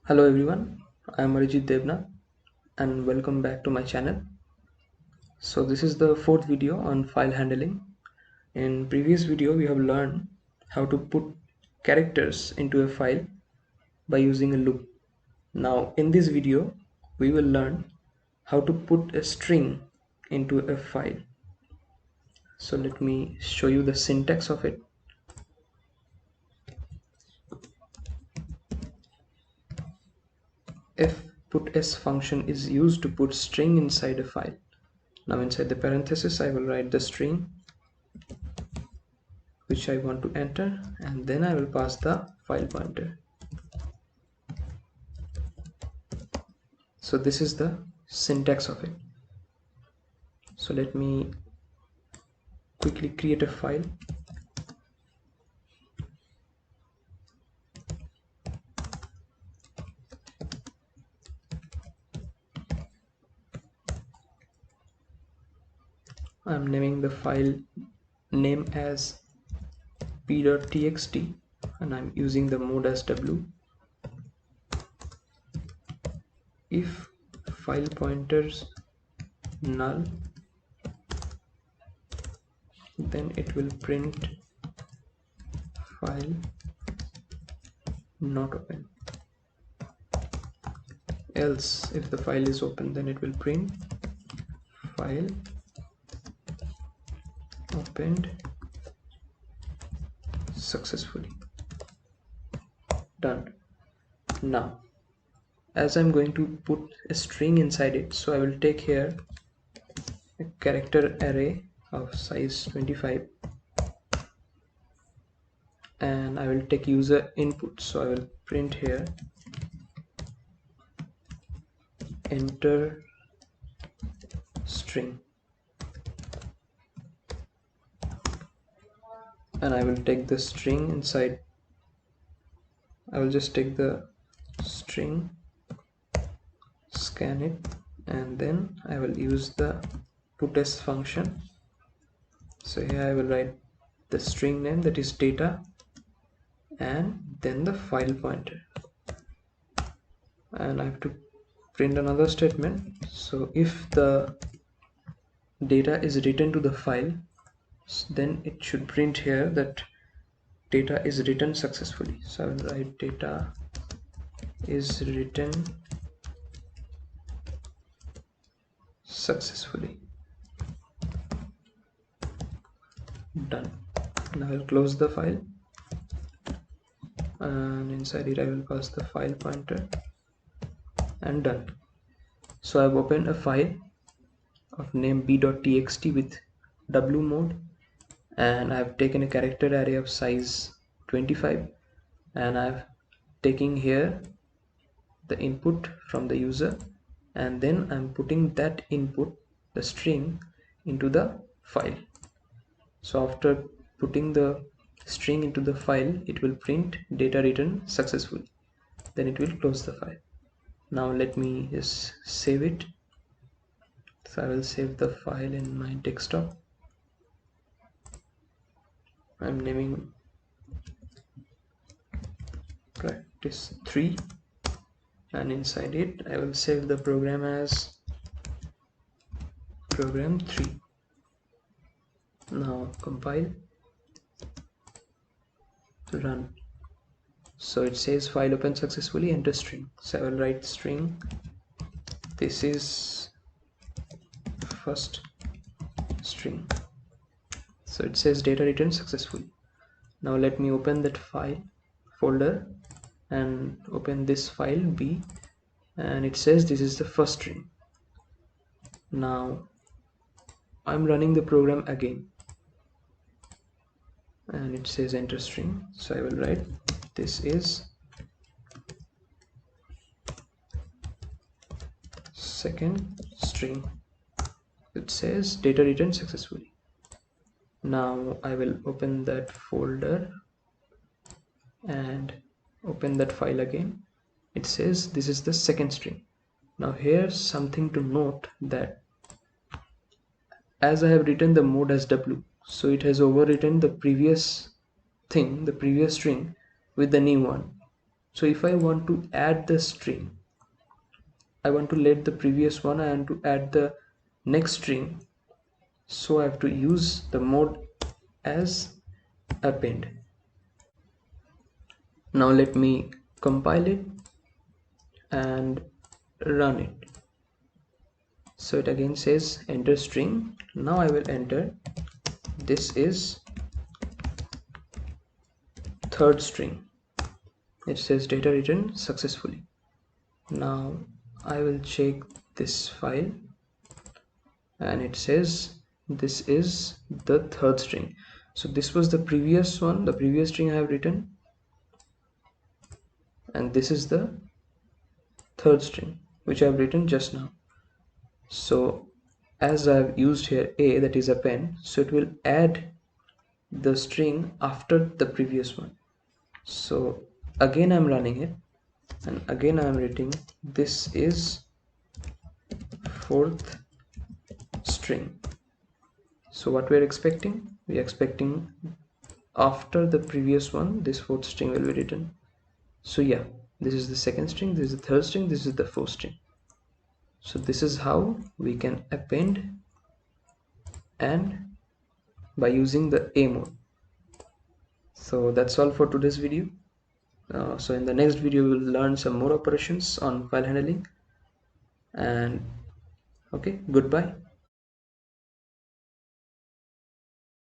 Hello everyone, I am Arijit Devna and welcome back to my channel. So this is the fourth video on file handling. In previous video we have learned how to put characters into a file by using a loop. Now in this video we will learn how to put a string into a file. So let me show you the syntax of it. fputs function is used to put string inside a file. Now inside the parenthesis I will write the string which I want to enter, and then I will pass the file pointer. So this is the syntax of it. So let me quickly create a file. I'm naming the file name as p.txt and I'm using the mode as w. If file pointers null, then it will print file not open. Else if the file is open, then it will print file opened successfully. Done. Now as I'm going to put a string inside it, so I will take here a character array of size 25 and I will take user input, so I will print here enter string, and I will take the string inside. I will just take the string, scan it, and then I will use the puts function. So here I will write the string name, that is data, and then the file pointer, and I have to print another statement. So if the data is written to the file, then it should print here that data is written successfully. So I will write data is written successfully. Done. Now I will close the file and inside it I will pass the file pointer, and done. So I've opened a file of name b.txt with w mode, and I've taken a character array of size 25 and I've taken here the input from the user, and then I'm putting that input, the string, into the file. So after putting the string into the file, it will print data written successfully, then it will close the file. Now let me just save it. So I will save the file in my desktop. I'm naming practice 3, and inside it I will save the program as program 3. Now compile, run. So it says file opened successfully, enter string. So I will write string, this is first string. So it says data written successfully. Now let me open that file folder and open this file b, and it says this is the first string. Now I'm running the program again and it says enter string. So I will write this is second string. It says data written successfully. Now I will open that folder and open that file again. It says this is the second string. Now here's something to note, that as I have written the mode as w, so it has overwritten the previous thing, the previous string, with the new one. So if I want to add the string, I want to let the previous one, I want to add the next string, so I have to use the mode as append. Now let me compile it and run it. So it again says enter string. Now I will enter, this is third string. It says data written successfully. Now I will check this file and it says this is the third string. So this was the previous one, the previous string I have written, and this is the third string which I have written just now. So as I have used here a, that is append, so it will add the string after the previous one. So again I'm running it and again I'm writing this is fourth string. So what we're expecting, we're expecting after the previous one this fourth string will be written. So yeah, this is the second string, this is the third string, this is the fourth string. So this is how we can append and by using the a mode. So that's all for today's video. So in the next video we'll learn some more operations on file handling, and okay, goodbye.